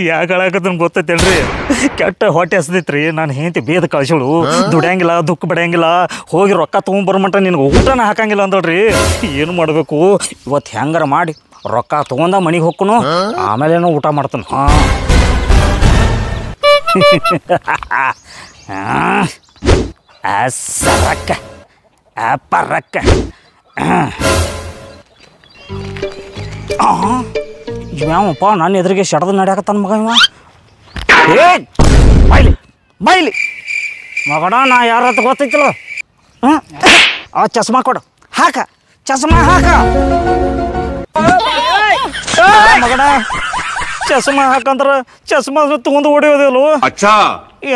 ಯಾಕೆ ಹೇಳಕತ್ತನ ಗೊತ್ತೈತೇಳ್ರಿ, ಕೆಟ್ಟ ಹೊಟ್ಟೆ ಹಸ್ದೈತ್ರಿ. ನಾನು ಹೆಂಡತಿ ಬೇದ ಕಳ್ಸೋಳು, ದುಡಿಯಂಗಿಲ್ಲ, ದುಃಖ ಬಡಿಯಂಗಿಲ್ಲ, ಹೋಗಿ ರೊಕ್ಕ ತೊಗೊಂಬರ್ಮಂಟ ನಿನ್ಗೆ ಊಟನ ಹಾಕಂಗಿಲ್ಲ ಅಂದಳ್ರಿ. ಏನು ಮಾಡಬೇಕು ಇವತ್ತು? ಹೆಂಗಾರ ಮಾಡಿ ರೊಕ್ಕ ತೊಗೊಂಡ ಮನೆಗೆ ಹೋಗ್ಕೊನು, ಆಮೇಲೇನೋ ಊಟ ಮಾಡ್ತಾನೆ. ರೊಕ್ಕ ಅಪ್ಪ ರೊಕ್ಕ. ಯಾವಪ್ಪ ನನ್ನ ಎದುರಿಗೆ ಶಡದ ನಡ್ಯಾಕತ್ತಾನ ಮಗ ಇವ? ಏ ಬೈಲಿ ಬೈಲಿ ಮಗಣ, ನಾ ಯಾರತ್ತ ಗೊತ್ತೈತಿಲ್ಲ. ಆ ಚಸ್ಮಾ ಕೊಡು, ಹಾಕ ಚಸ್ಮಾ ಹಾಕ ಮಗಣ. ಚಸ್ಮಾ ಹಾಕಂದ್ರ ಚಸ್ಮಾ ತಗೊಂಡು ಹೊಡಿಯೋದಿಲ್ವ?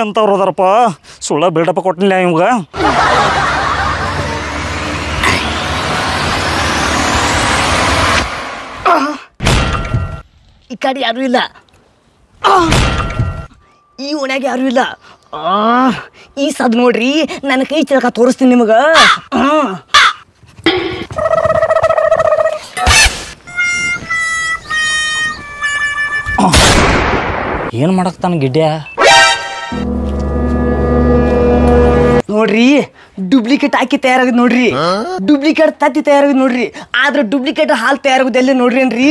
ಎಂತವ್ರು ಅದಾರಪ್ಪ, ಸುಳ್ಳ ಬಿಲ್ಡಪ್ಪ ಕೊಟ್ಟಿಲ್ಲ ಇವಾಗ. ಈ ಕಡೆ ಯಾರೂ ಇಲ್ಲ, ಈ ಓಣ್ಯಾಗ ಯಾರೂ ಇಲ್ಲ. ಈ ಸದ್ ನೋಡ್ರಿ, ನನ್ನ ಕೈ ಚಳಕ ತೋರಿಸ್ತೀನಿ ನಿಮಗೆ. ಏನು ಮಾಡಕ್ತಾನ ಗಿಡ್ಡ್ಯಾ? ನೋಡ್ರಿ, ಡುಪ್ಲಿಕೇಟ್ ಹಾಕಿ ತಯಾರಾಗದ್ ನೋಡ್ರಿ, ಡುಪ್ಲಿಕೇಟ್ ತತ್ತಿ ತಯಾರಾಗದ್ ನೋಡ್ರಿ. ಆದ್ರೆ ಡುಪ್ಲಿಕೇಟ್ ಹಾಲು ತಯಾರಾಗೋದು ಎಲ್ಲಿ ನೋಡ್ರಿ ಏನ್ರಿ?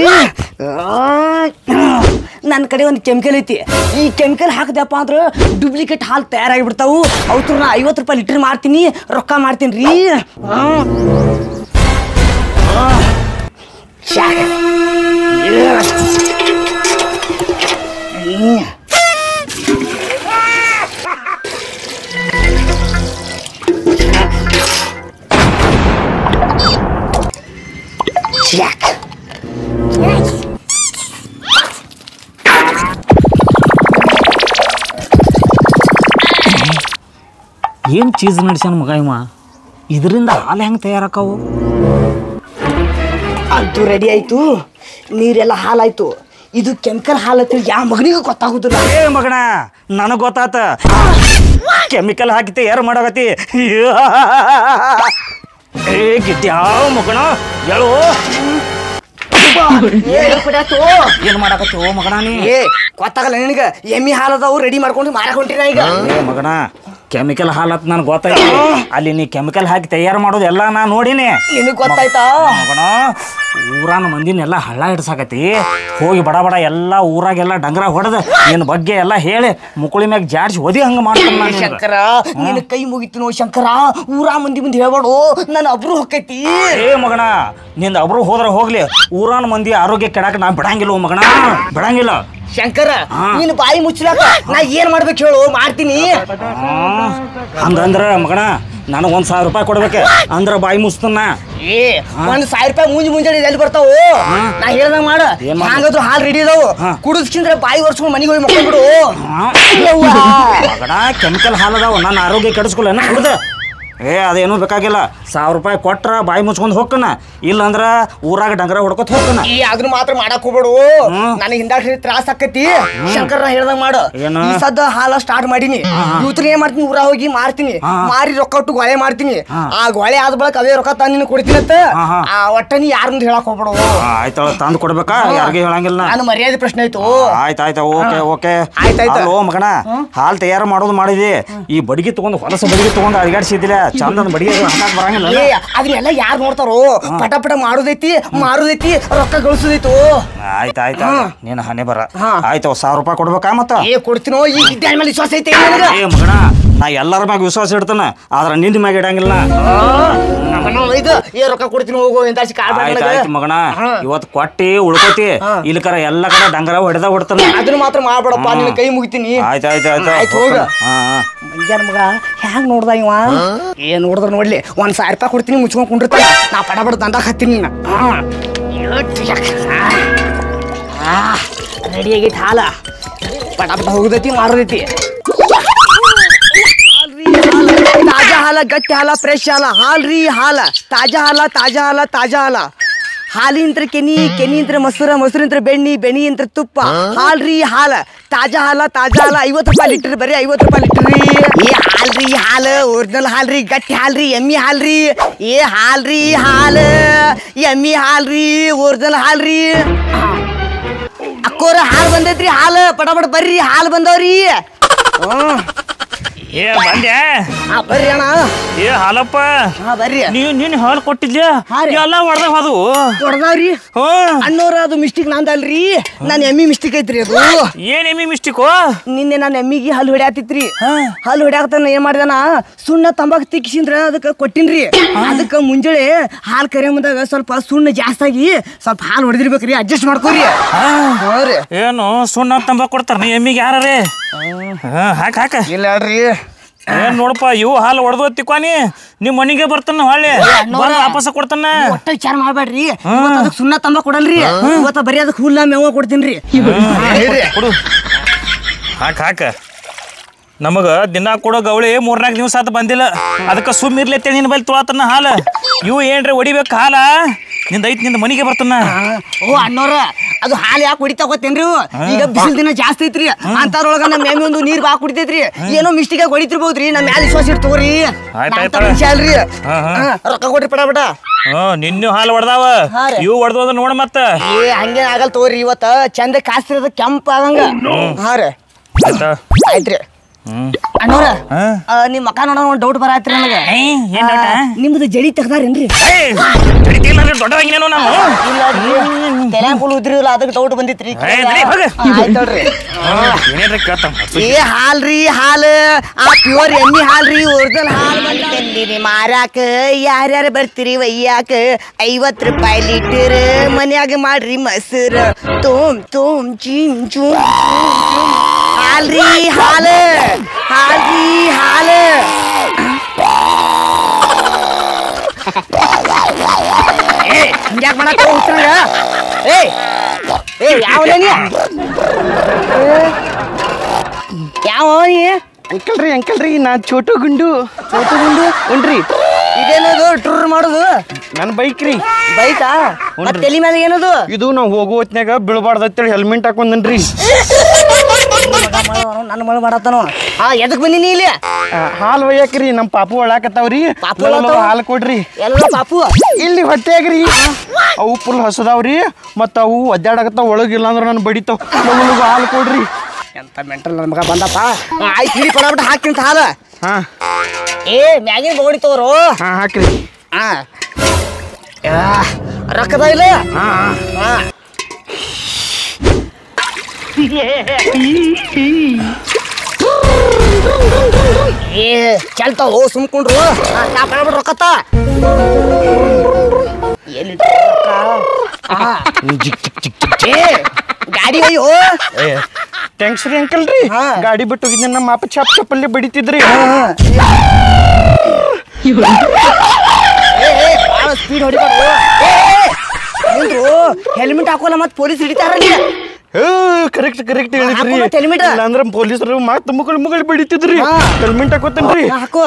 ನನ್ನ ಕಡೆ ಒಂದು ಕೆಮಿಕಲ್ ಐತಿ. ಈ ಕೆಮಿಕಲ್ ಹಾಕದಪ್ಪ ಅಂದ್ರೆ ಡುಪ್ಲಿಕೇಟ್ ಹಾಲು ತಯಾರಾಗಿ ಬಿಡ್ತಾವು. ಅವತ್ತು ನಾ 50 ರೂಪಾಯಿ ಲೀಟರ್ ಮಾರ್ತೀನಿ, ರೊಕ್ಕ ಮಾಡ್ತೀನಿ ರೀ. ಏನು ಚೀಸ್ ನಡೆಸ್ಯಾನ ಮಗ ಇವ? ಇದರಿಂದ ಹಾಲು ಹೆಂಗೆ ತಯಾರಾಕವು? ಅದು ರೆಡಿ ಆಯ್ತು, ನೀರೆಲ್ಲ ಹಾಲಾಯ್ತು. ಇದು ಕೆಮಿಕಲ್ ಹಾಲು ಅಂತೇಳಿ ಯಾವ ಮಗನಿಗೂ ಗೊತ್ತಾಗುದಿಲ್ಲ. ಏ ಮಗಣ, ನನಗೆ ಗೊತ್ತಾತ. ಕೆಮಿಕಲ್ ಹಾಕಿ ತಯಾರು ಮಾಡಕತ್ತಿ. ಏ ಗಿಡ್ಡ್ಯಾವ ಮಗಣ, ಹೇಳು ಏನು ಮಾಡಕತ್ತಿ? ಓ ಮಗಣ, ನೀ ಗೊತ್ತಾಗಲ್ಲ ನಿನಗೆ? ಎಮ್ಮಿ ಹಾಲದವು ರೆಡಿ ಮಾಡ್ಕೊಂಡು ಮಾರಕ್ ಹೊಂಟಿನ ಈಗ. ಏ ಮಗಣ, ಕೆಮಿಕಲ್ ಹಾಲು ಅಂತ ನನಗೆ ಗೊತ್ತಾಯ್ತು. ಅಲ್ಲಿ ನೀ ಕೆಮಿಕಲ್ ಹಾಕಿ ತಯಾರು ಮಾಡೋದು ಎಲ್ಲ ನಾ ನೋಡಿನಿ. ನಿನಗೆ ಗೊತ್ತಾಯ್ತಾ ಮಗಣ? ಊರಾನ ಮಂದಿನೆಲ್ಲ ಹಳ್ಳ ಹಿಡ್ಸಾಕತಿ. ಹೋಗಿ ಬಡ ಬಡ ಎಲ್ಲ ಊರಾಗೆಲ್ಲ ಡಂಗರ ಹೊಡೆದ ನಿನ್ನ ಬಗ್ಗೆ ಎಲ್ಲ ಹೇಳಿ ಮುಕುಳಿ ಮ್ಯಾಗ ಜಾಡ್ಸಿ ಒದಿ ಹಂಗ ಮಾಡ್ತಾನ. ಶಂಕರ, ನಿನ್ನ ಕೈ ಮುಗಿತು ಶಂಕರ. ಊರಾ ಮಂದಿ ಮುಂದೆ ಹೇಳ್ಬೇಡು, ನನ್ನ ಅಬ್ರು ಹೊಕ್ಕೈತಿ. ಏ ಮಗಣ, ನಿಂದ ಅಬ್ರು ಹೋದ್ರ ಹೋಗ್ಲಿ, ಊರಾನ ಮಂದಿ ಆರೋಗ್ಯ ಕೆಡಾಕ ನಾ ಬಿಡಂಗಿಲ್ಲ ಮಗಣ, ಬಿಡಂಗಿಲ್ಲ. ಶಂಕರ, ನೀನು ಬಾಯಿ ಮುಚ್ಚಲಾಕ ನಾ ಏನ್ ಮಾಡ್ಬೇಕು ಹೇಳು, ಮಾಡ್ತೀನಿ. ಹಂಗಂದ್ರ ಮಗಣ, ನನಗೆ 1000 ರೂಪಾಯಿ ಕೊಡ್ಬೇಕೆ ಅಂದ್ರ ಬಾಯಿ ಮುಸ್ತನ. ಏ 1000 ರೂಪಾಯಿ ಮುಂಜಾನೆ ಎಲ್ಲಿ ಬರ್ತಾವು? ನಾ ಹೇಳ್ದಂಗ ಮಾಡ. ಹಂಗಾದ್ರು ಹಾಲು ರೆಡಿ ಇದಾವು, ಕುಡಿಸ್ಕಿಂದ್ರೆ ಬಾಯಿ ಒರ್ಸ್ಕೊಂಡು ಮನೆಗೆ ಹೋಗಿ ಮಕ್ಕೊಂಡ್ಬಿಡು. ಮಗಣ, ಕೆಮಿಕಲ್ ಹಾಲು ಅದಾವ, ನನ್ನ ಆರೋಗ್ಯ ಕೆಡಿಸ್ಕೊಲ್ಲ ಕುಡ್ದ. ಏ ಅದೇನು ಬೇಕಾಗಿಲ್ಲ, 1000 ರೂಪಾಯಿ ಕೊಟ್ರ ಬಾಯಿ ಮುಚ್ಕೊಂಡು ಹೋಗ್ಕನ, ಇಲ್ಲಂದ್ರ ಊರಾಗ ಡಂಗರ ಹೊಡ್ಕೊತ ಹೋಗ್ಕನ. ಈ ಅದನ್ನ ಮಾತ್ರ ಮಾಡಕ್ ಹೋಗ್ಬೇಡು, ನನಗೆ ಹಿಂದಾಡಿ ತ್ರಾಸ ಆಕತಿ. ಶಂಕರ್, ನಾ ಹೇಳ್ದಂಗ ಮಾಡು. ಈ ಸದ್ದ ಹಾಲ ಸ್ಟಾರ್ಟ್ ಮಾಡೀನಿ, ಇವತ್ತು ಏನ್ ಮಾಡ್ತೀನಿ, ಊರ ಹೋಗಿ ಮಾರ್ತೀನಿ, ಮಾರಿ ರೊಕ್ಕ ಕೊಟ್ಟು ಗೊಳೆ ಮಾಡ್ತೀನಿ. ಆ ಗೊಳೆ ಆದ ಬಳಕ ಅವೇ ರೊಕ್ಕ ತಂದು ಕೊಡ್ತೀನಿ ಅಂತ. ಒಟ್ಟ ನೀ ಯಾರಂದು ಹೇಳಕ್ ಹೋಗ್ಬೇಡು. ಆಯ್ತ, ತಂದು ಕೊಡ್ಬೇಕಾ? ಯಾರಿಗೆ ಹೇಳಂಗಿಲ್ಲ. ನಾನು ಮರ್ಯಾದೆ ಪ್ರಶ್ನೆ ಆಯ್ತು. ಆಯ್ತಾಯ್ತ, ಓಕೆ ಓಕೆ. ಆಯ್ತಾಯ್ತು. ಓ ಮಗಣ, ಹಾಲು ತಯಾರು ಮಾಡೋದು ಮಾಡಿದಿ, ಈ ಬಡಿಗೆ ತಗೊಂಡು ಹೊಲಸ ಬಡಿಗೆ ತಗೊಂಡು ಅಡಿಗಾಡ್ಸಿದಿಲ್ಲ, ಚಂದ ಬಡಿಗೆ ಹಾಕಕ್ ಬರಂಗಿಲ್ಲ. ಅದನ್ನೆಲ್ಲ ಯಾರು ನೋಡ್ತಾರೋ? ಪಟ ಪಟ ಮಾಡೋದೈತಿ, ಮಾರೋದೈತಿ, ರೊಕ್ಕ ಗಳಿಸೋದೈತು. ಆಯ್ತಾಯ್ತ, ನೀನು ಹನೆ ಬರ. ಆಯ್ತು, 1000 ರೂಪಾಯಿ ಕೊಡ್ಬೇಕಾ? ಮತ್ತ ಕೊಡ್ತೀನೋ? ಈ ಗಿಡ್ಡ ಮೇಲೆ ವಿಶ್ವಾಸ ಐತೆ. ಏ ಮಗಣ, ನಾ ಎಲ್ಲರ ಮ್ಯಾಗ ವಿಶ್ವಾಸ ಇಡ್ತಾನ, ಆದ್ರ ನಿಂದ ಮ್ಯಾಗ ಇಡಂಗಿಲ್ಲ. ರೊಕ್ಕ ಕೊಡ್ತೀನಿ ಹೋಗು. ಆಯ್ತಾಯ್ತು ಮಗಣ, ಇವತ್ತು ಕೊಟ್ಟಿ ಉಳ್ಕೋತಿ, ಇಲ್ಕರ ಎಲ್ಲ ಕಡೆ ಡಂಗರ ಹೊಡೆದ ಹೊಡ್ತಾನ. ಅದನ್ನ ಮಾತ್ರ ಮಾಡ್ಬೇಡಪ್ಪ, ನಿನ್ನ ಕೈ ಮುಗಿತೀನಿ. ಆಯ್ತಾಯ್ತು ಹೋಗ. ಮಗ ಹ್ಯಾಂಗ ನೋಡ್ದ ಇವ? ಏನ್ ನೋಡಿದ್ರ ನೋಡ್ಲಿ, 1000 ರೂಪಾಯಿ ಕೊಡ್ತೀನಿ, ಮುಚ್ಕೊಂಡ್ ಕುಂಡಿರ್ತಾನ. ನಾ ಪಡ ಪಡ ದಂದಾಗ ಹತ್ತೀನಿ. ರೆಡಿ ಆಗೈತಿ ಹಾಲ, ಪಟ ಪಟ ಹೋಗುದೈತಿ, ಮಾರೋದೈತಿ. ತಾಜಾ ಹಾಲ, ಗಟ್ಟಿ ಹಾಲ, ಫ್ರೆಶ್ ಹಾಲ, ಹಾಲ್ರಿ ಹಾಲ, ತಾಜಾ ಹಾಲ, ತಾಜಾ ಹಾಲ, ತಾಜಾ ಹಾಲ. ಹಾಲಿಂತ್ರ ಕೆನಿ ಇಂತ್ರ ಮೊಸರಿಂತ್ರ ಬೆಣ್ಣಿ ಇಂತ್ರ ತುಪ್ಪ ಹಾಲ್ರಿ ಹಾಲ ತಾಜಾ ಹಾಲ 50 ರೂಪಾಯಿ ಲೀಟರ್ ಬರೀ 50 ರೂಪಾಯಿ ಲೀಟರ್ ರೀ. ಏ ಹಾಲ್ರಿ ಹಾಲು ಒರಿಜಿನಲ್ ಹಾಲ್ರಿ ಗಟ್ಟಿ ಹಾಲ್ರಿ ಎಮ್ಮಿ ಹಾಲ್ರಿ. ಏ ಹಾಲ್ರಿ ಹಾಲು ಎಮ್ಮಿ ಹಾಲ್ರಿ ಒರಿಜಿನಲ್ ಹಾಲ್ರಿ. ಅಕ್ಕೋರ ಹಾಲು ಬಂದೈತ್ರಿ ಹಾಲು ಪಟ ಬರ್ರಿ ಹಾಲು ಬಂದವ್ರಿ. ಏ ಬಂದ್ಯಾ ಬರ್ರಿ ಅಣ್ಣ. ಏ ಹಾಲಪ್ಪ ಬರ್ರಿ ನೀನ್ ಹಾಲು ಕೊಟ್ಟಿದ್ಯಾ ಎಲ್ಲ ಹೊಡೆದ ಅದು ಹೊಡೆದಾವ್ರಿ. ಅಣ್ಣವ್ರ ಅದು ಮಿಸ್ಟೇಕ್ ನಂದಲ್ರಿ ನನ್ನ ಎಮ್ಮಿ ಮಿಸ್ಟೇಕ್ ಐತ್ರಿ ಅದು. ಏನ್ ಎಮ್ಮಿ ಮಿಸ್ಟೇಕು? ನಿನ್ನೆ ನನ್ನ ಎಮ್ಮಿಗೆ ಹಲ್ಲು ಹೊಡ್ಯಾತಿತ್ರಿ. ಹಲ್ಲು ಹೊಡ್ಯಾಕತಾನ ಏನ್ ಮಾಡಿದಾನ ಸುಣ್ಣ ತಂಬಾಕು ತಿಕ್ಕಿಸಿಂದ್ರ ಅದಕ್ಕೆ ಕೊಟ್ಟಿನ್ರಿ. ಅದಕ್ಕೆ ಮುಂಜಾನೆ ಹಾಲು ಕರೆ ಮುಂದಾಗ ಸ್ವಲ್ಪ ಸುಣ್ಣ ಜಾಸ್ತಿ ಆಗಿ ಸ್ವಲ್ಪ ಹಾಲು ಹೊಡೆದಿರ್ಬೇಕ್ರಿ ಅಡ್ಜಸ್ಟ್ ಮಾಡ್ಕೋರಿ. ಏನು ಸುಣ್ಣ ತಂಬಾಕು ಕೊಡ್ತಾರ ನೀ ಎಮ್ಮಿಗೆ ಯಾರೇ? ಹಾಕ ಇಲ್ಲ ಹೇಳ್ರಿ. ಏನ್ ನೋಡಪ್ಪ ಇವು ಹಾಲು ಹೊಡೆದು ತಿಕ್ವಾನಿ ನಿಮ್ ಮನಿಗೆ ಬರ್ತಾನ ಹೊಳ್ಳಿ ವಾಪಸ್ ಕೊಡ್ತಾನ. ಒಟ್ಟ ವಿಚಾರ ಮಾಡ್ಬೇಡ್ರಿ. ಅದಕ್ಕೆ ಸುಣ್ಣ ತಂಬಾಕು ಕೊಡಲ್ರಿ. ಇವತ್ತ ಬರೀ ಅದಕ್ಕೆ ಹುಲ್ಲ ಮೇವ ಕೊಡ್ತೀನ್ರಿ. ಕೊಡು ಹಾಕ ನಮಗ ದಿನ ಕೊಡೋ ಗವಳಿ 3-4 ದಿವಸ ಆತ ಬಂದಿಲ್ಲ. ಅದಕ್ಕೆ ಸುಮ್ಮಿರ್ಲೈತೆ ನಿನ್ ಬೈಲ್ ತೊಳತನ ಹಾಲು. ಇವು ಏನ್ರಿ ಹೊಡಿಬೇಕು ಹಾಲ ನಿಂದ ಐತ್ ನಿಂದ ಮನಿಗೆ ಬರ್ತಾನ. ಓ ಅಣ್ಣವ್ರ ಅದು ಹಾಲು ಯಾಕೆ ಹೊಡಿತಾ ಗೊತ್ತೇನ್ರಿ? ಈಗ ಬಿಸಿಲು ದಿನ ಜಾಸ್ತಿ ಐತ್ರಿ ಅಂತವ್ರೊಳಗ ನಮ್ಮ ಎಮ್ಮೆ ಒಂದು ನೀರ್ ಬಾ ಕುಡಿತೈತ್ರಿ. ಏನೋ ಮಿಸ್ಟೇಕ್ ಹೊಡಿತಿರ್ಬೋದ್ರಿ. ನಮ್ಮ ಮ್ಯಾಲ ವಿಶ್ವಾಸ ಇಟ್ಟು ತಗೋರಿ. ಅಲ್ರಿ ರೊಕ್ಕ ಕೊಟ್ರಿ ಪಟ. ನಿನ್ನೂ ಹಾಲು ಹೊಡೆದಾವ ಇವು ಹೊಡೆದ ನೋಡ ಮತ್ತ. ಏ ಹಂಗೇನ್ ಆಗಲ್ ತಗೋರಿ. ಇವತ್ತ ಚಂದ ಕಾಸ್ತಿರೋದ ಕೆಂಪ ಆಗಂಗ. ಹಾ ರೀ ಆಯ್ತ್ರಿ. ಅಣ್ಣವ್ರ ನಿಮ್ ಮಕ್ಕ ನೋಡ ಒಂದ್ ಡೌಟ್ ಬರತ್ರಿ ನನಗ. ನಿಮ್ದು ಜಡಿ ತೆಗ್ದಾರೇನ್ರಿ? ತಲೆ ಫುಲ್ ಉದ್ರಿಲ್ಲ ಅದಕ್ಕೆ ಡೌಟ್ ಬಂದಿತ್ರಿ. ಏ ಹಾಲ್ರಿ ಹಾಲು ಆ ಪ್ಯೂರ್ ಎಮ್ಮಿ ಹಾಲ್ರಿ ಒರಿಜಿನಲ್ ಹಾಲು ಬಂದಿರಿ ಮಾರಾಕ. ಯಾರ್ಯಾರು ಬರ್ತೀರಿ ಒಯ್ಯಾಕ 50 ರೂಪಾಯಿ ಲೀಟರ್ ಮನ್ಯಾಗ ಮಾಡ್ರಿ ಮೊಸರು ತೋಮ್ ಚೀಮ್ ಚೂಮ್ ಹಾಲ್ರಿ ಹಾಲು ಹಾಲ್ರಿ ಹಾಲು. ಹಿಂಗ್ಯಾಕ್ ಮಾಡಕ್ ಹೋಗ್ತಾರ? ಏ ಯಾವನೇ ಯಾವ ಅಂಕಲ್ರಿ ನಾ ಚೋಟು ಗುಂಡು ಉಂಡ್ರಿ. ಇದೇನದು ಟೂರ್ ಮಾಡೋದು? ನನ್ನ ಬೈಕ್ ರೀ. ಬೈಕಾ? ತಲೆ ಮೇಲೆ ಏನದು? ಇದು ನಾವು ಹೋಗೋ ಹೊತ್ನ್ಯಾಗ ಬೀಳ್ಬಾರ್ದತ್ತೇಳಿ ಹೆಲ್ಮೆಟ್ ಹಾಕೊಂಡನ್ರಿ. ನನ್ನ ಮಳೆ ಮಾಡತ್ತಾನ. ಎದಕ್ ಬಂದಿನಿ ಇಲ್ಲಿ? ಹಾಲು ಒಯ್ಯಾಕ್ರಿ ನಮ್ಮ ಪಾಪು ಒಳಾಕತ್ತಾವ್ರಿ. ಹಾಲು ಕೊಡ್ರಿ. ಎಲ್ಲ ಪಾಪು ಇಲ್ಲಿ ಹೊಟ್ಟೆಗ್ರಿ ಅವು ಫುಲ್ ಹಸದಾವ್ರಿ. ಮತ್ತ ಅವು ಒದ್ದಾಡಕತ್ತಾವ ಒಳಗಿಲ್ಲ ಅಂದ್ರೆ ನಾನು ಬಡಿತಾವ. ಹಾಲು ಕೊಡ್ರಿ. ಎಂತ ಮೆಂಟಲ್ ನನ್ನ ಮಗ ಬಂದಪ್ಪ. ಆಯ್ತು ಹಿಡಿ ಪಡಾಬಿಟ್ಟ ಹಾಕಿಂತ ಹಾಲು. ಏ ಮ್ಯಾಗಿನ ಬೋಡಿ ತೋರು. ಹಾಕ್ರಿ. ರೊಕ್ಕದ ಇಲ್ಲ? ಏ ಚಲ್ತಾವ ಸುಮ್ಕೊಂಡ್ರು. ಪಡಾಬಿಟ್ಟು ರೊಕ್ಕತ್ತ ಎಲ್ಲಿ ಗಾಡಿ ಅಯ್ಯೋ ಥ್ಯಾಂಕ್ಸ್ ರೀ ಅಂಕಲ್ರಿ. ಗಾಡಿ ಬಿಟ್ಟು ಹೋಗಿದ್ದೆ ನಮ್ಮ ಅಪ್ಪ ಚಪ್ಪಲ್ಲಿ ಬಡಿತಿದ್ರಿ. ಸ್ಪೀಡ್ ಹೊಡಿಬಾರ್ದು. ಹೆಲ್ಮೆಟ್ ಹಾಕೋಲ್ಲ ಮತ್ತೆ ಪೊಲೀಸ್ ಹಿಡಿತಾರ. ಕರೆಕ್ಟ್ ಹೇಳಿದ್ರಿ. ಅಂದ್ರೆ ಪೊಲೀಸರು ಮಾತು ಮುಗಳು ಬಡಿತಿದ್ರಿ. ಹೆಲ್ಮೆಟ್ ಹಾಕೋತೇನ್ರಿ. ಹಾಕೋ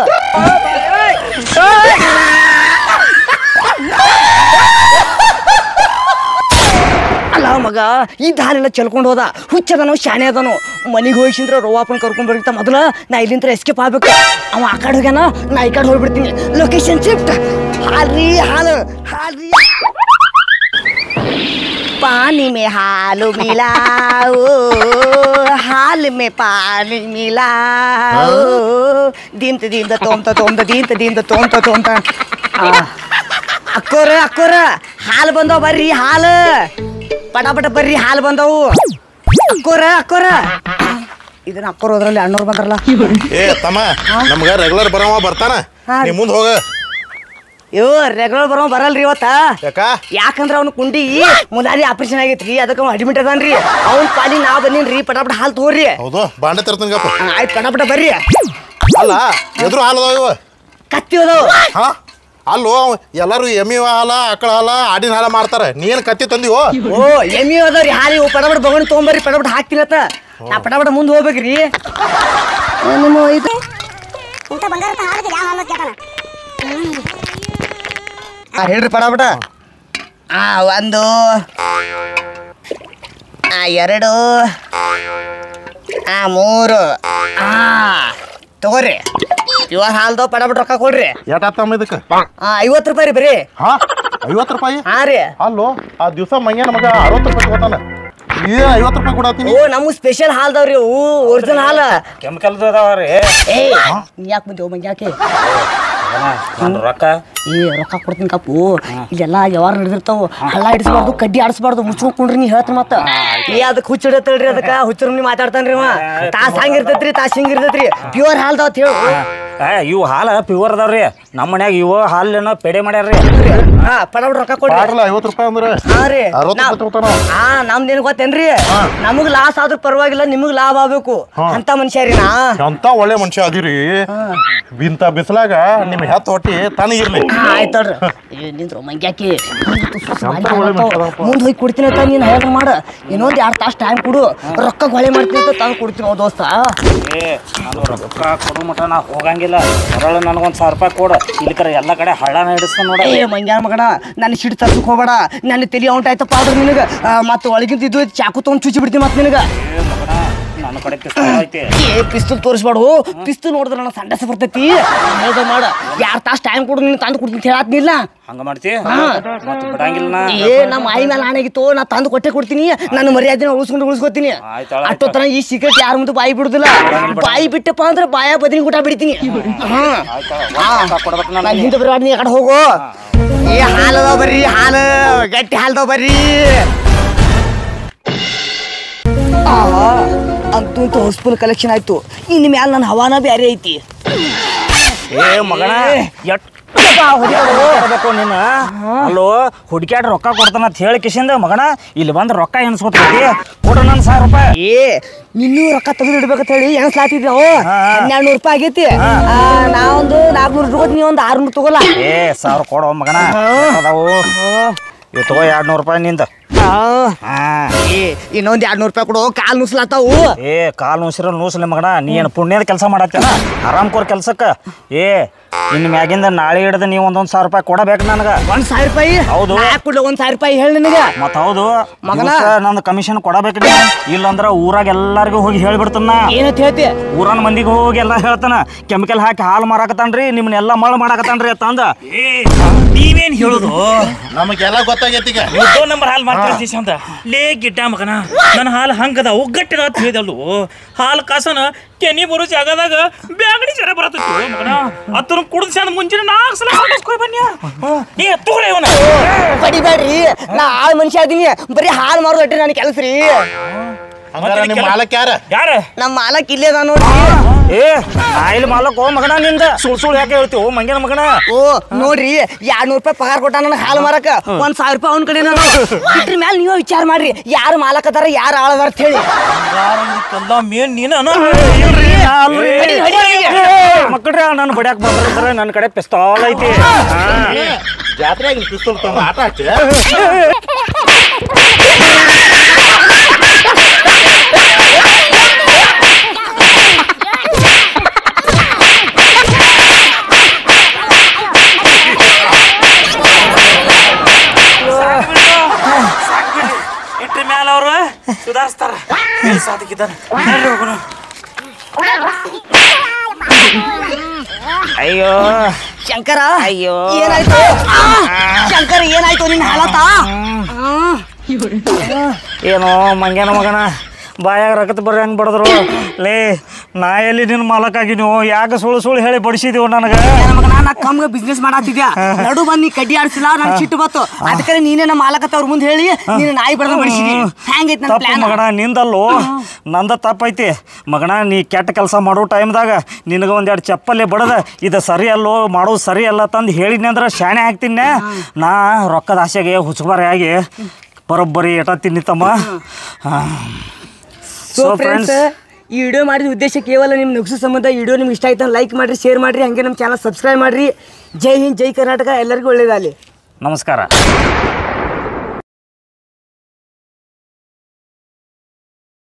ಅಲ್ಲ ಮಗ ಈ ದಾರಿಲ್ಲ ಚಲ್ಕೊಂಡು ಹೋದ. ಹುಚ್ಚದನೋ ಶಾಣೆ ಅದನೋ. ಮನೆಗೆ ಹೋಗಿಸಿಂದ್ರ ರೋವಾಪನ್ ಕರ್ಕೊಂಡ್ ಬರ್ತಾ ಮೊದಲ ನಾ ಇಲ್ಲಿಂದ ಎಸ್ಕೇಪ್ ಆಗ್ಬೇಕು. ಅವ ಆ ಕಡೆ ಹೋಗ್ಯಾನ, ನಾ ಈ ಕಡೆ ಹೋಗ್ಬಿಡ್ತೀನಿ. Location shift. ಹಾಲ್ರಿ ಹಾಲು ಹಾಲ್ರಿ. पानी में हालू मिलाओ हाल में पानी मिलाओ दींत दींत तोमता ಅಕ್ಕೋರ ಹಾಲು ಬಂದವ ಬರ್ರಿ. ಹಾಲು ಪಟ ಬರ್ರಿ ಹಾಲು ಬಂದವು. ಅಕ್ಕೋರ ಇದನ್ನ ಅಕ್ಕೋರ್ ಹೋದ್ರಲ್ಲಿ ಅಣ್ಣವ್ರು ಬಂದ್ರಲ್ಲ. ಏ ತಮ್ಮ ನಮ್ಗ ರೆಗ್ಯುಲರ್ ಬರವ ಬರ್ತಾನ ನೀ ಮುಂದ್ ಹೋಗ. ರೆಗ್ಯುಲರ್ ಬರಲ್ರಿ ಇವತ್ತ. ಯಾಕಂದ್ರ ಅವ್ನ ಕುಂಡಿ ಮುಲಾರಿ ಆಪರೇಷನ್ ಆಗೈತ್ರಿ. ಅದಕ್ಕೆ ಅಡ್ಮಿಟ್ ಅದಾನ್ರಿ. ಅವ್ನ ಪಾಲಿ ನಾ ಬಂದಿನ್ರಿ. ಪಟ ಹಾಲು ತಗೋರಿ. ಹೌದು ಬಾಂಡೆ ತರ್ತಂಗಪ್ಪ. ಆಯ್ತು ಪಟ ಬರ್ರಿ. ಅಲ್ಲ ಎದ್ರು ಹಾಲು ಅದಾವ ಇವ ಕತ್ತಿ ಅದಾವ. ಅಲ್ಲೋ ಎಲ್ಲಾರು ಎಮ್ಮಿ ಹಾಲ ಆಕಳ ಹಾಲ ಆಡಿನ ಹಾಲ ಮಾಡ್ತಾರ. ನೀ ಏನ್ ಕತ್ತಿ ತಂದಿವೋ? ಓ ಎಮ್ಮಿ ಅದಾವ್ರಿ ಹಾಲಿ ಪಟ ಬಗೊಂಡು ತೊಗೊಂಬರ್ರಿ. ಪಟ ಹಾಕ್ತಿರತ್ತ ನಾ ಪಟ ಮುಂದೆ ಹೋಗ್ಬೇಕ್ರಿ. ನಿಮ್ಮ ಇದು ಹೇಳ್ರಿ ಪಟ ಒಂದು 2 3 ತಗೋರಿ ಇವಾಗ ಹಾಲ್ದು ಪಡಬಿಟ್ಟು ರೊಕ್ಕ ಕೊಡ್ರಿ. ಎಷ್ಟಾತಮ್ಮ ಇದಕ್ಕೆ? 50 ರೂಪಾಯಿ ರೀ ಬರೀ. 50 ರೂಪಾಯಿ? ಹಾ ರೀ. ಅಲ್ಲೋ ಆ ದಿವಸ ಮಂಗ್ಯಾನ ಮಗ 60 ರೂಪಾಯಿ ತಗೋತಾನ, 50 ರೂಪಾಯಿ ಕೊಡತ್ತೀನಿ. ಓ ನಮ್ಗೆ ಸ್ಪೆಷಲ್ ಹಾಲ್ದವ್ರಿ ಅವು ಒರಿಜಿನಲ್ ಹಾಲ. ಕೆಮಿಕಲ್ ಅದಾವ್ರಿ. ನೀ ಯಾಕೆ ಬಂದೇವು ಮಂಗ್ಯಾಕೆ? ರೊಕ್ಕ ರೊಕ್ಕ ಕೊಡ್ತೀನಿ ಕಪ್ಪು. ಇಲ್ಲೆಲ್ಲ ಯಾವಾರ ನಡೆದಿರ್ತಾವ, ಹಳ್ಳ ಹಿಡಿಸ್ಬಾರ್ದು, ಕಡ್ಡಿ ಆಡಿಸ್ಬಾರ್ದು, ಮುಚ್ಕೊಂಡ್ರಿ ನೀ ಹೇಳ್ತ ಮತ್ತ ಅದಕ್ಕೆ ಹುಚ್ಚಿಡತ್ತಲ್ರಿ. ಅದಕ್ಕ ಹುಚ್ಚರು ನೀ ಮಾತಾಡ್ತಾನ್ರಿ ಅವ. ತಾಸ್ ಹಂಗಿರ್ತೈತ್ರಿ, ತಾಸ್ ಹಿಂಗಿರ್ತೈತ್ರಿ. ಪ್ಯೂರ್ ಹಾಲ್ದಾವ್ ಅಂತ ಹೇಳು. ಇವು ಹಾಲು ಪ್ಯೂರ್ ಅದಾವ್ರಿ. ನಮ್ಮ ಮನ್ಯಾಗ ಇವು ಹಾಲೇನೋ ಪೆಡೆ ಮಾಡ್ಯಾರ್ರಿ. ಪಡಬಿಟ್ಟು ರೊಕ್ಕ ಕೊಡ್ರಿ. 50 ರೂಪಾಯಿ ಅಂದ್ರೆ ಹಾ ರೀ. 60 ರೂಪಾಯಿ ತಗೋತಾನ. ನಮ್ದೇನು ಗೊತ್ತೇನ್ರಿ, ನಮಗ್ ಲಾಸ್ ಆದ್ರೂ ಪರವಾಗಿಲ್ಲ, ನಿಮಗ್ ಲಾಭ ಆಗ್ಬೇಕು ಅಂತ ಮನುಷ್ಯ ರೀ ನಾ. ಎಂತ ಒಳ್ಳೆ ಮನುಷ್ಯ ಅದಿರಿ. ಇಂತ ಬಿಸಿಲಾಗ ನಿಮ್ ಹೆತ್ತ ಹೊಟ್ಟಿ ತನಗಿರ್ಲಿ. ಆಯ್ತಲ್ರಿ. ನಿಂದ್ರು ಮಂಗ್ಯಾಕಿ ಮುಂದ್ ಹೋಗಿ ಕೊಡ್ತೀನಿ ಅಂತ ನೀನ್ ಹೇಳ್ದಂಗ ಮಾಡ. ಇನ್ನೊಂದ್ 2 ತಾಸು ಟೈಮ್ ಕೊಡು, ರೊಕ್ಕ ಗೊಳೆ ಮಾಡ್ತೀನಿ ಅಂತ ತಂದು ಕೊಡ್ತೀನಿ ದೋಸ್ತ. ನಾನು ರೊಕ್ಕ ಕೊಡು ಮಟ ನಾ ಹೋಗಂಗಿಲ್ಲ. ಬರಳ ನನಗೊಂದು 1000 ರೂಪಾಯಿ ಕೊಡು. ಇಲ್ಲಿಕರ ಎಲ್ಲ ಕಡೆ ಹಳ್ಳನ ಹಿಡಿಸ್ತಾನ ನೋಡ. ಮಂಗ್ಯಾನ ಮಗನ ನನ್ನ ಸಿಟ್ಟು ತರ್ಸಕ್ ಹೋಗ್ಬೇಡ. ನನ್ನ ತಲೆ ಔಂಟಾಯ್ತಪ್ಪ ಆದ್ರೆ ನಿನಗ ಮತ್ತೆ ಒಳಗಿಂತ ಇದು ಚಾಕು ತಗೊಂಡ್ ಚುಚ್ಚಿ ಬಿಡ್ತೀನಿ ಮತ್ತೆ ನಿನಗ. ನನ್ನ ಕಡೆ ಪಿಸ್ತೂಲ್ ಐತಿ. ಪಿಸ್ತೂಲ್ ತೋರಿಸ್ಬೇಡು. ಪಿಸ್ತೂಲ್ ನೋಡಿದ್ರೆ ನನ್ನ ಸಂಡಸ ಬರ್ತೈತಿ. ಹೇಳ್ದ ಮಾಡ. 2 ತಾಸು ಟೈಮ್ ಕೊಡು, ನೀನು ತಂದು ಕೊಡ್ತೀನಿ ಹೇಳತ್ನಿಲ್ಲ. ಹಂಗ ಮಾಡ್ತಿ ಮತ್ತೆ ಬಿಡಂಗಿಲ್ಲ. ನಮ್ಮ ಆಯಿ ಮೇಲೆ ಆಣೆಗಿತ್ತು, ನಾ ತಂದು ಕೊಟ್ಟೆ ಕೊಡ್ತೀನಿ. ನನ್ನ ಮರ್ಯಾದೆ ಉಳಿಸ್ಕೋತೀನಿ. ಅಷ್ಟೊತ್ತನ ಈ ಸೀಕ್ರೆಟ್ ಯಾರ ಮುಂದೆ ಬಾಯಿ ಬಿಡುದಿಲ್ಲ. ಬಾಯಿ ಬಿಟ್ಟಪ್ಪ ಅಂದ್ರೆ ಬಾಯ ಬದನಿ ಊಟ ಬಿಡ್ತೀನಿ. ನಾನು ಹಿಂದೆ ಬರಬೇಡ, ನೀ ಆ ಕಡೆ ಹೋಗು. ಹಾಲದಾವ ಬರ್ರಿ, ಹಾಲು ಗಟ್ಟಿ ಹಾಲ್ದಾವ ಬರ್ರಿ. ಅಂತೂ ಹೌಸ್ಫುಲ್ ಕಲೆಕ್ಷನ್ ಆಯ್ತು. ಇನ್ನು ಮ್ಯಾಲ ನನ್ನ ಹವಾನ ಬ್ಯಾರೆ ಐತಿ. ಮಗನ ನೀನ ಅಲ್ಲೋ ಹುಡುಕ್ಯಾಡ ರೊಕ್ಕ ಕೊಡ್ತಾನ ಅಂತ ಹೇಳಿ ಕಿಶಿಂದ ಮಗನ ಇಲ್ಲಿ ಬಂದ್ ರೊಕ್ಕ ಎನ್ಸ್ಕೊತೈತಿ. ಕೊಡು ನನ್ನ 1000 ರೂಪಾಯಿ. ನಿನ್ನೂ ರೊಕ್ಕ ತೆಗೆದು ಇಡ್ಬೇಕಂತ ಹೇಳಿ ಎಣಸ್ಲಾತಿದ್ವಿ ನಾವು. 1200 ರೂಪಾಯಿ ಆಗೈತಿ. ನಾವೊಂದು 400 ತಗೋದ್, ನೀ ಒಂದು 600 ತಗೋಲ್ಲ. 1000 ಕೊಡೋ ಮಗನ. ಅದಾವು ತಗೋ 200 ರೂಪಾಯಿ ನಿಂದ. ಇನ್ನೊಂದ್ 200 ರೂಪಾಯಿ ಕೊಡು. ಕಾಲ್ ನುಸ್ಲಾತಾವು. ಕಾಲ್ ನುಸಿರ ನೂಸ್ಲಿ ಮಗನ. ನೀ ಏನು ಪುಣ್ಯದ ಕೆಲಸ ಮಾಡತ್ತೇನ? ಆರಾಮ್ ಕೋರ್ ಕೆಲ್ಸಕ್ಕ. ಇನ್ನು ಮ್ಯಾಗಿಂದ ನಾಳೆ ಹಿಡ್ದು ನೀವು 1000 ರೂಪಾಯಿ ಕೊಡಬೇಕು ನನಗ. 1000 ರೂಪಾಯಿ? ಹೌದು. 1000 ರೂಪಾಯಿ ಹೇಳಿ ನಿನಗ. ಮತ್ ಹೌದು ಮಗನ, ನಂದು ಕಮಿಷನ್ ಕೊಡಬೇಕು. ಇಲ್ಲಂದ್ರ ಊರಾಗ ಎಲ್ಲಾರ್ಗು ಹೋಗಿ ಹೇಳ್ಬಿಡ್ತಾನ. ಏನಂತ ಹೇಳ್ತಿ? ಊರನ್ ಮಂದಿಗೆ ಹೋಗಿ ಎಲ್ಲಾ ಹೇಳ್ತಾನ, ಕೆಮಿಕಲ್ ಹಾಕಿ ಹಾಲು ಮಾರಾಕತಾನ್ರಿ, ನಿಮ್ನೆಲ್ಲ ಮಳ್ ಮಾಡಾಕತಾನ್ರಿ ಅಂತಂದ. ನೀವೇನ್ ಹೇಳುದು? ನಮಗೆಲ್ಲ ಗೊತ್ತಾಗೈತಿ. ಈಗ ನಂಬರ್ ಹಾಲು ಮಾಡ್ತೀವಿ ಅಂತ ಲೇ ಗಿಡ್ಡ ಮಗನ. ನನ್ನ ಹಾಲು ಹಂಗದ ಒಗ್ಗಟ್ಟಿದ ಅಂತ ಹೇಳಿದಲ್ಲು. ಹಾಲು ಕಾಸನ ಕೆನಿ ಬರೋ ಜಾಗದಾಗ ಬ್ಯಾಗಡಿ ಜರ ಬರತೈತಿ ಮಗನ. ಅತ್ತನ ಕುಡಿದ ಚಂದ ಮುಂಚಿನ 4 ಸಲ ಬನ್ನಿ. ನೀ ತೋರೆ ಇವನ ಬಡಿಬೇಡ್ರಿ. ನಾ ಆಳ್ ಮನುಷ್ಯ ಅದೀನಿ. ಬರೀ ಹಾಲು ಮಾರು ಅಟ್ರಿ ನನ್ನ ಕೆಲಸ ರೀ. ನಿಮ್ಮ ಮಾಲಕ್ ಯಾರ? ನಮ್ಮ ಮಾಲಕ್ ಇಲ್ಲೇ ಅದ ನೋಡ್ರಿ. ಇಲ್ಲಿ ಮಾಲಕ್ ಮಗನ. ನಿಂದ ಸುಳ್ಳು ಯಾಕೆ ಹೇಳ್ತೀವಿ ಮಂಗ್ಯನ ಮಗನ? ನೋಡ್ರಿ 200 ರೂಪಾಯಿ ಪಗಾರ ಕೊಟ್ಟ ನನಗೆ ಹಾಲು ಮಾರಕ. 1000 ರೂಪಾಯಿ ಅವ್ನ ಕಡೆ ಇದ್ರ ಮ್ಯಾಲ ನೀವೇ ವಿಚಾರ ಮಾಡ್ರಿ, ಯಾರು ಮಾಲಕ್ ಅದಾರ ಯಾರು ಆಳದಾರ ಅಂತ ಹೇಳಿ. ಮೇನ್ ನೀನ ಮಕ್ಕಳ್ರಿ ನಾನು ಬಡ್ಯಾಕ್ ಬಂದ್ರೆ ನನ್ನ ಕಡೆ ಪಿಸ್ತೂಲ್ ಐತಿ. ಜಾತ್ರೆಯಾಗಿ ಪಿಸ್ತೂಲ್ ತಗೊಂಡು ಆಟ ಆಡ್ತಿ. ಇಟ್ಟ ಮ್ಯಾಲ ಅವ್ರು ಸುಧಾರಿಸ್ತಾರ. ಅಯ್ಯೋ ಶಂಕರ, ಅಯ್ಯೋ ಏನಾಯ್ತು? ಶಂಕರ ಏನಾಯ್ತು ನಿನ್ನ ಹಾಲತ? ಏನೋ ಮಂಗ್ಯಾನ ಮಗನ ಬಾಯಾಗ ರಗತ್ ಬರ್ರಿ ಹಂಗೆ ಬಡದ್ರು. ಲೇ ನಾ ಎಲ್ಲಿ ನಿನ್ನ ಮಾಲಕ್ಕಾಗಿ ನೀವು ಯಾಕೆ ಸುಳ್ಳು ಹೇಳಿ ಬಡಿಸಿದೀವು ನನಗೆ? ನಾ ಕಮ್ಗ ಬಿಸ್ನೆಸ್ ಮಾಡತ್ತಿದ್ಯಾ, ನಡು ಬಂದು ಕಡ್ಡಿ ಆಡ್ಸಿಲ್ಲ, ನನ್ ಸಿಟ್ಟು ಬತ್ತು. ಅದಕ್ಕೆ ನೀನೇ ನಮ್ಮ ಮಾಲಕತ್ತ ಅವ್ರ ಮುಂದೆ ಹೇಳಿ ನೀನು ನಾಯಿ ಬಡ್ದ ಬಡಿಸಿದಿ. ಹೆಂಗೈತಿ ನನ್ನ ಪ್ಲಾನ್? ಮಗನ ನಿಂದಲ್ಲೋ, ನಂದ ತಪ್ಪೈತಿ ಮಗನ. ನೀ ಕೆಟ್ಟ ಕೆಲಸ ಮಾಡೋ ಟೈಮ್ದಾಗ ನಿನಗೆ 1-2 ಚಪ್ಪಲ್ಲೇ ಬಡದ ಇದು ಸರಿ ಅಲ್ಲೋ ಮಾಡೋದು ಸರಿ ಅಲ್ಲ ತಂದು ಹೇಳಿದ್ನಿ ಅಂದ್ರೆ ಶಾಣೆ ಆಗ್ತೀನಿ. ನಾ ರೊಕ್ಕದ ಆಸೆಗೆ ಹುಚ್ಚುಬಾರಿ ಆಗಿ ಬರೋಬ್ಬರಿ ಏಟ ತಿನ್ನಿತ್ತಮ್ಮ. ಸೊ ಫ್ರೆಂಡ್ಸ್, ಈ ವಿಡಿಯೋ ಮಾಡಿದ ಉದ್ದೇಶ ಕೇವಲ ನಿಮ್ಮ ನಗುಸು ಸಂಬಂಧ. ಈ ವಿಡಿಯೋ ನಿಮ್ಗೆ ಇಷ್ಟ ಆಯ್ತು ಲೈಕ್ ಮಾಡಿರಿ, ಶೇರ್ ಮಾಡಿರಿ, ಹಾಗೆ ನಮ್ಮ ಚಾನಲ್ ಸಬ್ಸ್ಕ್ರೈಬ್ ಮಾಡಿರಿ. ಜೈ ಹಿಂದ್, ಜೈ ಕರ್ನಾಟಕ. ಎಲ್ಲರಿಗೂ ಒಳ್ಳೇದಾಗಲಿ. ನಮಸ್ಕಾರ.